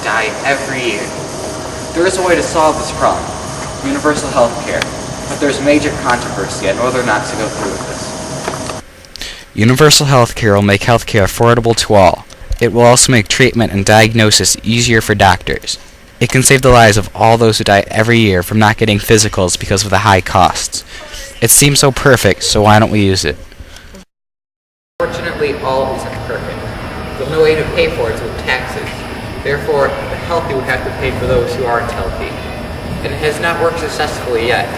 die every year. There is a way to solve this problem, universal health care, but there's major controversy on whether or not to go through with this. Universal health care will make health care affordable to all. It will also make treatment and diagnosis easier for doctors. It can save the lives of all those who die every year from not getting physicals because of the high costs. It seems so perfect, so why don't we use it? Fortunately, all isn't perfect. There's no way to pay for it with taxes. Therefore, the healthy would have to pay for those who aren't healthy. And it has not worked successfully yet.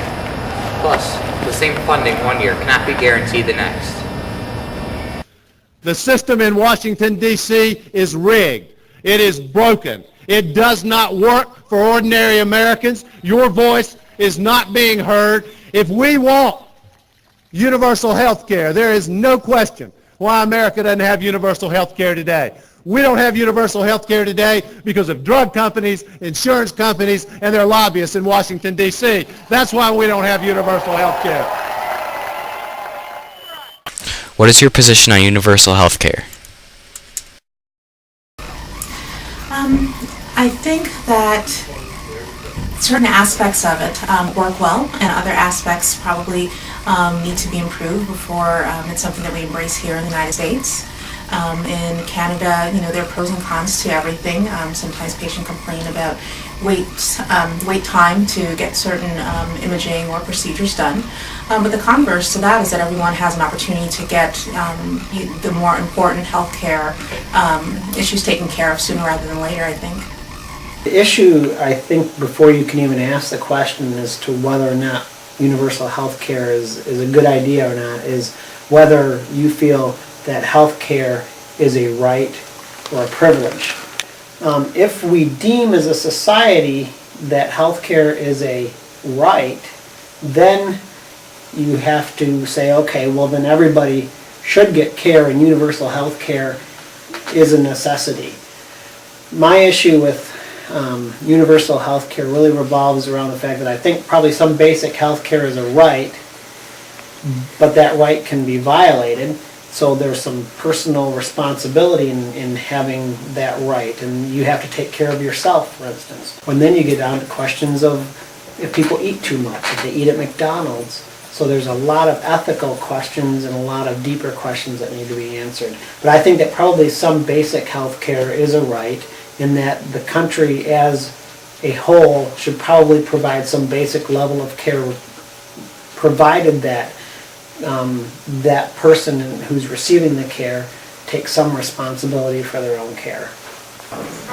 Plus, the same funding one year cannot be guaranteed the next. The system in Washington, D.C. is rigged. It is broken. It does not work for ordinary Americans. Your voice is not being heard. If we want universal health care, there is no question why America doesn't have universal health care today. We don't have universal health care today because of drug companies, insurance companies, and their lobbyists in Washington, D.C. That's why we don't have universal health care. What is your position on universal health care? I think that certain aspects of it work well, and other aspects probably need to be improved before it's something that we embrace here in the United States. In Canada, there are pros and cons to everything. Sometimes patients complain about wait time to get certain imaging or procedures done. But the converse to that is that everyone has an opportunity to get the more important health care issues taken care of sooner rather than later, I think. The issue, I think, before you can even ask the question as to whether or not universal health care is a good idea or not is whether you feel that health care is a right or a privilege. If we deem as a society that health care is a right, then you have to say, okay, well then everybody should get care and universal health care is a necessity. My issue with universal health care really revolves around the fact that I think probably some basic health care is a right, but that right can be violated. So there's some personal responsibility in having that right, and you have to take care of yourself, for instance. And then you get down to questions of if people eat too much, if they eat at McDonald's. So there's a lot of ethical questions and a lot of deeper questions that need to be answered. But I think that probably some basic health care is a right, in that the country as a whole should probably provide some basic level of care, provided that that person who's receiving the care takes some responsibility for their own care.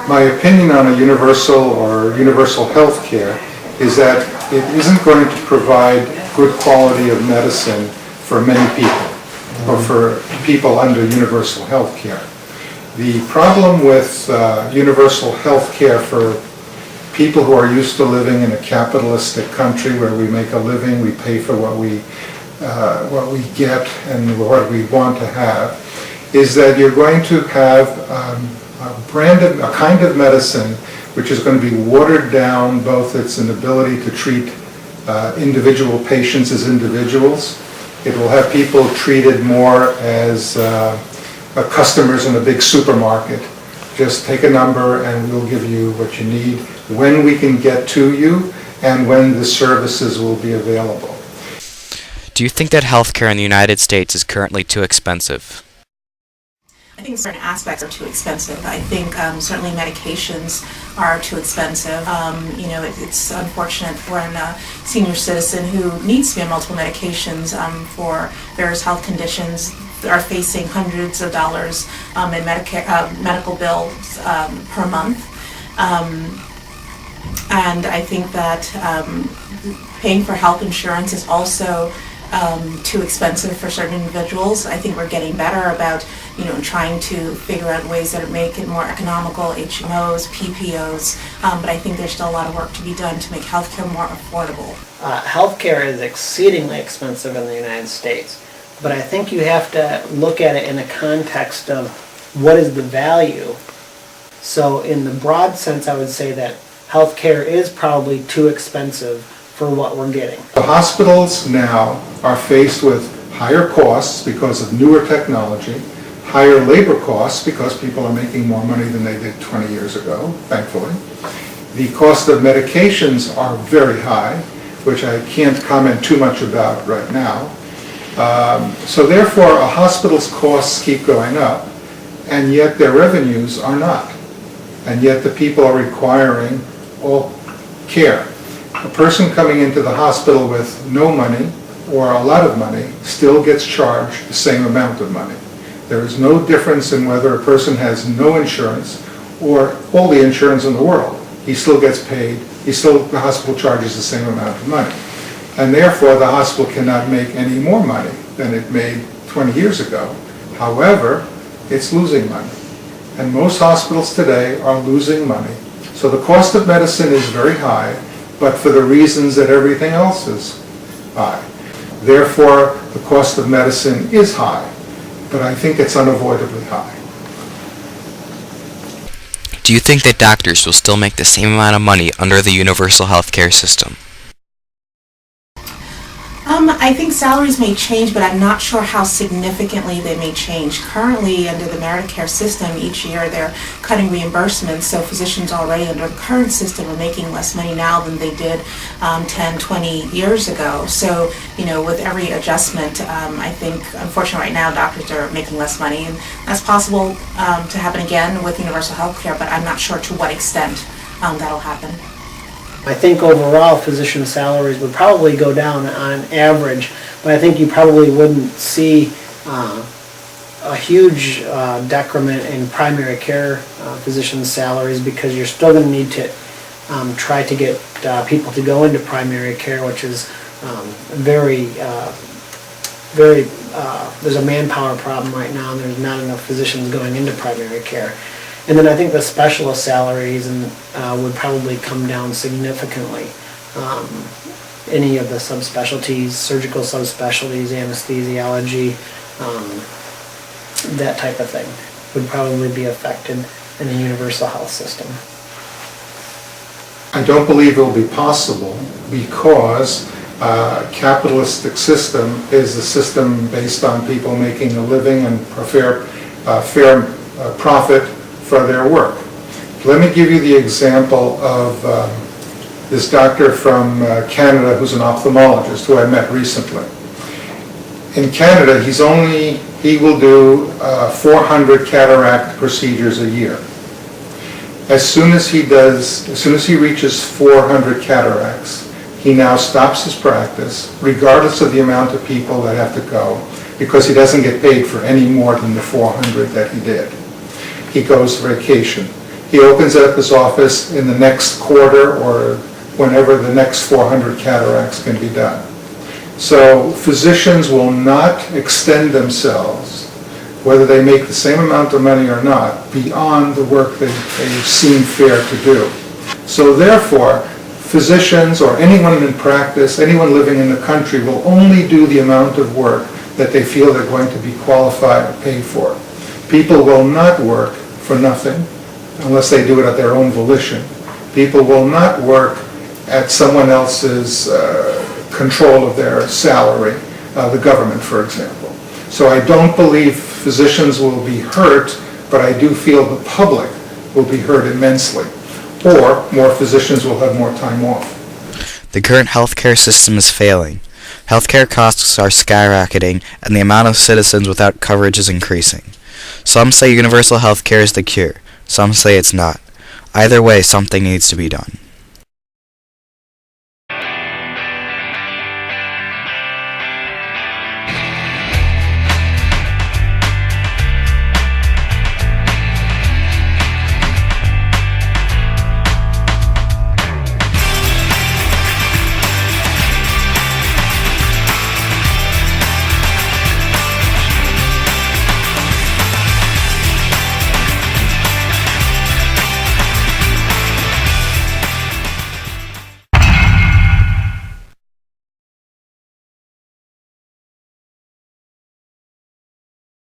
My opinion on a universal health care is that it isn't going to provide good quality of medicine for many people, or for people under universal health care. The problem with universal health care for people who are used to living in a capitalistic country where we make a living, we pay for what we get and what we want to have, is that you're going to have a kind of medicine which is going to be watered down, both its inability to treat individual patients as individuals. It will have people treated more as customers in a big supermarket. Just take a number and we'll give you what you need, when we can get to you, and when the services will be available. Do you think that healthcare in the United States is currently too expensive? I think certain aspects are too expensive. I think certainly medications are too expensive. It's unfortunate when a senior citizen who needs to be on multiple medications for various health conditions are facing hundreds of dollars in medical bills per month. And I think that paying for health insurance is also too expensive for certain individuals. I think we're getting better about, trying to figure out ways that make it more economical, HMOs, PPOs, but I think there's still a lot of work to be done to make healthcare more affordable. Healthcare is exceedingly expensive in the United States, but I think you have to look at it in a context of what is the value. So in the broad sense, I would say that healthcare is probably too expensive for what we're getting. The hospitals now are faced with higher costs because of newer technology, higher labor costs because people are making more money than they did 20 years ago, thankfully. The cost of medications are very high, which I can't comment too much about right now. So therefore, a hospital's costs keep going up, and yet their revenues are not. And yet the people are requiring all care. A person coming into the hospital with no money or a lot of money still gets charged the same amount of money. There is no difference in whether a person has no insurance or all the insurance in the world. He still gets paid. The hospital charges the same amount of money. And therefore, the hospital cannot make any more money than it made 20 years ago. However, it's losing money. And most hospitals today are losing money. So the cost of medicine is very high, but for the reasons that everything else is high. Therefore, the cost of medicine is high, but I think it's unavoidably high. Do you think that doctors will still make the same amount of money under the universal health care system? I think salaries may change, but I'm not sure how significantly they may change. Currently, under the Medicare system, each year they're cutting reimbursements, so physicians already under the current system are making less money now than they did 10, 20 years ago. So, with every adjustment, I think, unfortunately, right now, doctors are making less money, and that's possible to happen again with universal health care, but I'm not sure to what extent that'll happen. I think overall physician salaries would probably go down on average, but I think you probably wouldn't see a huge decrement in primary care physician salaries, because you're still going to need to try to get people to go into primary care, which is there's a manpower problem right now, and there's not enough physicians going into primary care. And then I think the specialist salaries would probably come down significantly. Any of the subspecialties, surgical subspecialties, anesthesiology, that type of thing would probably be affected in a universal health system. I don't believe it will be possible because a capitalistic system is a system based on people making a living and a fair profit for their work. Let me give you the example of this doctor from Canada who's an ophthalmologist who I met recently. In Canada, he will do 400 cataract procedures a year. As soon as he reaches 400 cataracts, he now stops his practice, regardless of the amount of people that have to go, because he doesn't get paid for any more than the 400 that he did. He goes vacation. He opens up his office in the next quarter or whenever the next 400 cataracts can be done. So physicians will not extend themselves, whether they make the same amount of money or not, beyond the work they seem fair to do. So therefore, physicians or anyone in practice, anyone living in the country, will only do the amount of work that they feel they're going to be qualified to pay for. People will not work for nothing unless they do it at their own volition. People will not work at someone else's control of their salary, the government, for example. So I don't believe physicians will be hurt, but I do feel the public will be hurt immensely, or more physicians will have more time off. The current healthcare system is failing. Healthcare costs are skyrocketing, and the amount of citizens without coverage is increasing. Some say universal healthcare is the cure. Some say it's not. Either way, something needs to be done.